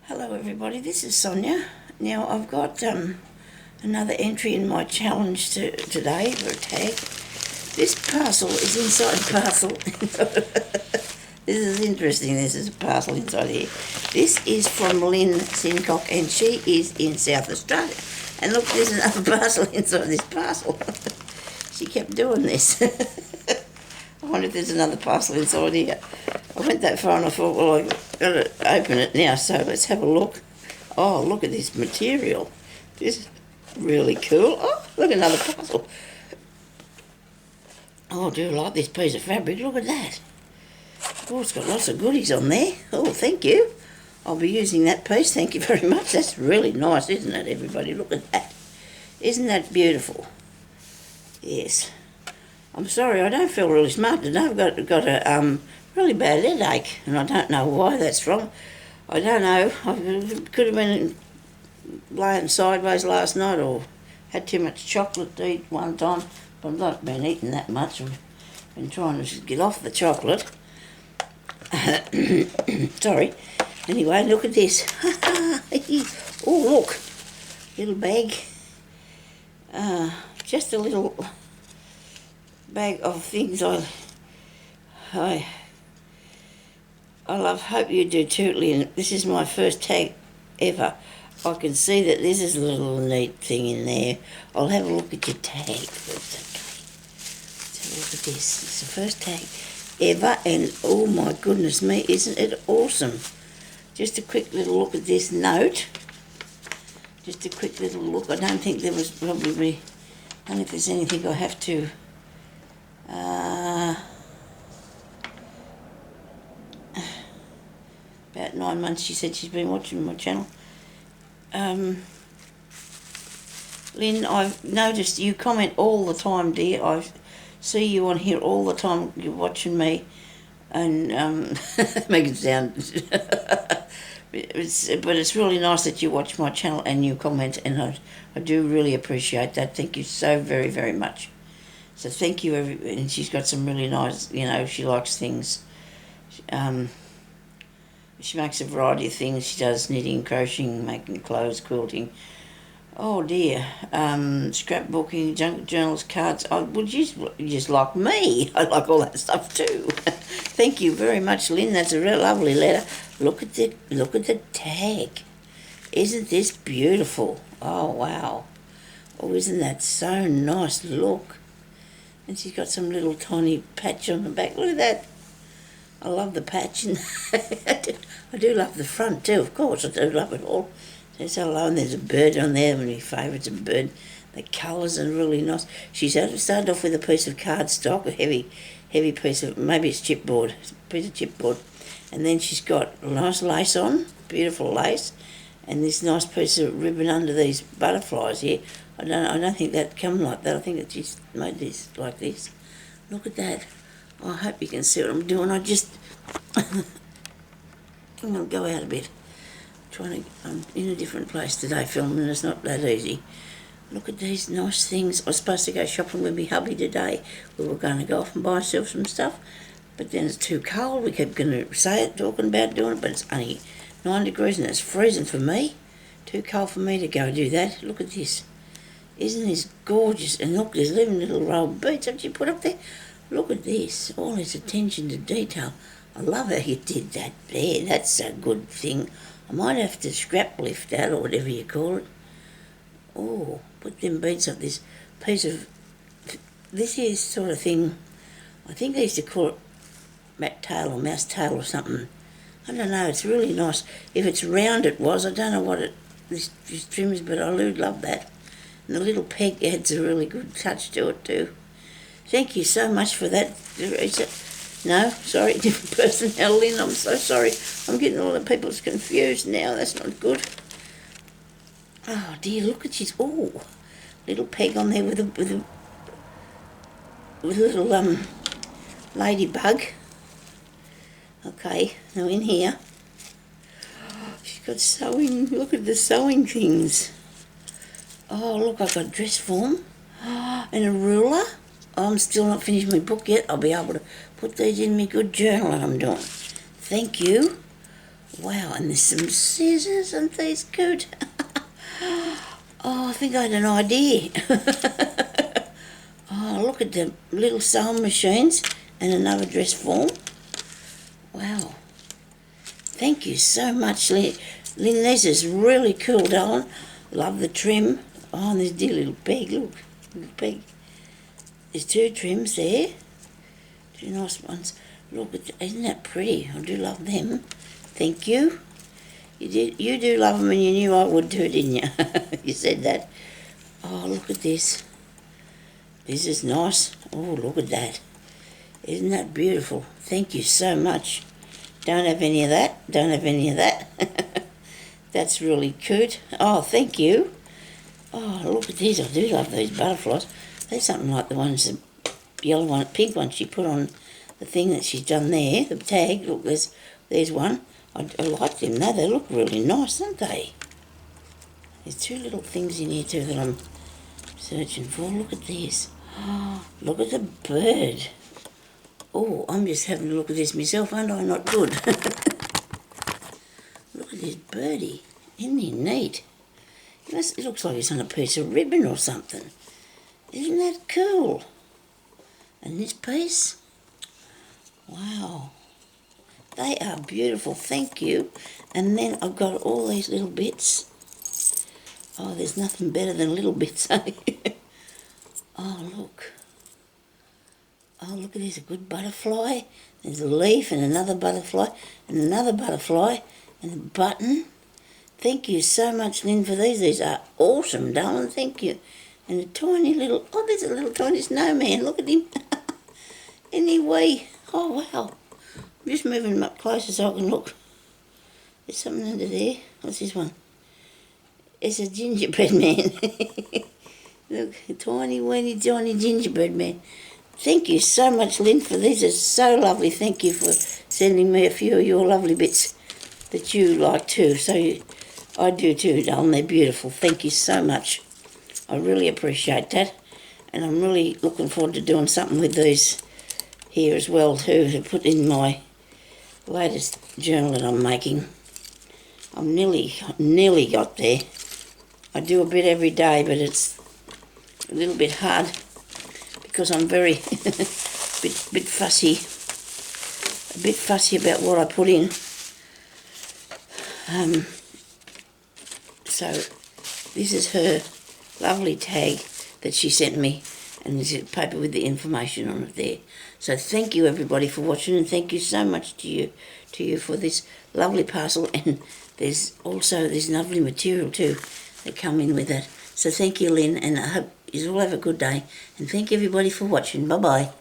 Hello everybody, this is Sonia. Now I've got another entry in my challenge today for a tag. This parcel is inside a parcel. This is interesting, this is a parcel inside here. This is from Lyn Sincock and she is in South Australia. And look, there's another parcel inside this parcel. She kept doing this. I wonder if there's another parcel inside here. I went that far and I thought, well, I've got to open it now, so let's have a look. Oh, look at this material. This is really cool. Oh, look, another puzzle. Oh, I do like this piece of fabric. Look at that. Oh, it's got lots of goodies on there. Oh, thank you. I'll be using that piece. Thank you very much. That's really nice, isn't it, everybody? Look at that. Isn't that beautiful? Yes. I'm sorry, I don't feel really smart today. I've got a really bad headache, and I don't know why that's from. I don't know. I could have been laying sideways last night or had too much chocolate to eat one time, but I've not been eating that much. I've been trying to get off the chocolate. Sorry. Anyway, look at this. Oh, look. Little bag. Just a little bag of things I love. Hope you do too, Lyn. This is my first tag ever. I can see that this is a little neat thing in there. I'll have a look at your tag first, okay? Let's have a look at this. It's the first tag ever, and oh my goodness me, isn't it awesome? Just a quick little look at this note. Just a quick little look. I don't think there was probably, I don't know if there's anything I have to about 9 months she said she's been watching my channel. Lyn, I've noticed you comment all the time, dear. I see you on here all the time. You're watching me and make it sound but it's really nice that you watch my channel and you comment, and I do really appreciate that. Thank you so very, very much. So thank you, and she's got some really nice, she likes things. She makes a variety of things. She does knitting, crocheting, making clothes, quilting. Oh dear, scrapbooking, junk journals, cards. You just like me. I like all that stuff too. Thank you very much, Lyn. That's a real lovely letter. Look at the tag. Isn't this beautiful? Oh wow. Oh, isn't that so nice? Look. And she's got some little tiny patch on the back. Look at that. I love the patch. And I do love the front too, of course. I do love it all. There's hello, and there's a bird on there. One of my favourites, a bird. The colours are really nice. She's started off with a piece of cardstock, a heavy piece of, maybe it's chipboard, it's a piece of chipboard. And then she's got a nice lace on, beautiful lace, and this nice piece of ribbon under these butterflies here. I don't think that come like that. I think that she's made this like this. Look at that. I hope you can see what I'm doing. I'm going to go out a bit. I'm in a different place today filming, and it's not that easy. Look at these nice things. I was supposed to go shopping with my hubby today. We were going to go off and buy ourselves some stuff, but then it's too cold. We kept going to say it, talking about doing it, but it's only 9 degrees and it's freezing for me. Too cold for me to go do that. Look at this. Isn't this gorgeous? And look, there's 11 little rolled beads that you put up there. Look at this. All this attention to detail. I love how you did that there. That's a good thing. I might have to scrap lift that or whatever you call it. Oh, put them beads up this piece of, this here sort of thing, I think they used to call it rat tail or mouse tail or something. I don't know, it's really nice. If it's round it was, I don't know what this trims, but I do love that. And the little peg adds a really good touch to it too. Thank you so much for that. No, sorry, different person now, Lyn. I'm so sorry. I'm getting all the people's confused now. That's not good. Oh dear, look at this. Oh, little peg on there with a little ladybug. Okay, now in here, she's got sewing. Look at the sewing things. Oh, look, I've got dress form and a ruler. I'm still not finished my book yet. I'll be able to put these in my good journal that I'm doing. Thank you. Wow, and there's some scissors, and these good. Oh, I think I had an idea. Oh, look at the little sewing machines and another dress form. Wow. Thank you so much, Lyn. Lyn, this is really cool, darling. Love the trim. Oh, and there's dear little peg, look. Little peg. There's 2 trims there. 2 nice ones. Look, isn't that pretty? I do love them. Thank you. You do love them, and you knew I would too, didn't you? You said that. Oh, look at this. This is nice. Oh, look at that. Isn't that beautiful? Thank you so much. Don't have any of that. Don't have any of that. That's really cute. Oh, thank you. Oh, look at these. I do love these butterflies. They're something like the ones, the yellow one, pink one she put on the thing that she's done there, the tag. Look, there's one. I like them though. They look really nice, don't they? There's 2 little things in here too that I'm searching for. Look at this. Oh, look at the bird. Oh, I'm just having a look at this myself, aren't I? Not good. Look at this birdie. Isn't he neat? It looks like it's on a piece of ribbon or something. Isn't that cool? And this piece? Wow. They are beautiful, thank you. And then I've got all these little bits. Oh, there's nothing better than little bits, eh? Oh, look. Oh, look at this, a good butterfly. There's a leaf and another butterfly and another butterfly and a button. Thank you so much, Lyn, for these. These are awesome, darling, thank you. And a tiny little, oh, there's a little tiny snowman, look at him. Anyway, oh, wow. I'm just moving him up closer so I can look. There's something under there. What's this one? It's a gingerbread man. Look, a tiny, weeny, tiny gingerbread man. Thank you so much, Lyn, for these. Are so lovely. Thank you for sending me a few of your lovely bits that you like too. So I do too, darling. They're beautiful. Thank you so much. I really appreciate that. And I'm really looking forward to doing something with these here as well too, to put in my latest journal that I'm making. I'm nearly got there. I do a bit every day, but it's a little bit hard because I'm very bit fussy, a bit fussy about what I put in. So this is her lovely tag that she sent me, and there's a paper with the information on it there. So thank you everybody for watching, and thank you so much to you for this lovely parcel. And there's also this lovely material too that come in with it. So thank you, Lyn, and I hope you all have a good day. And thank you everybody for watching. Bye bye.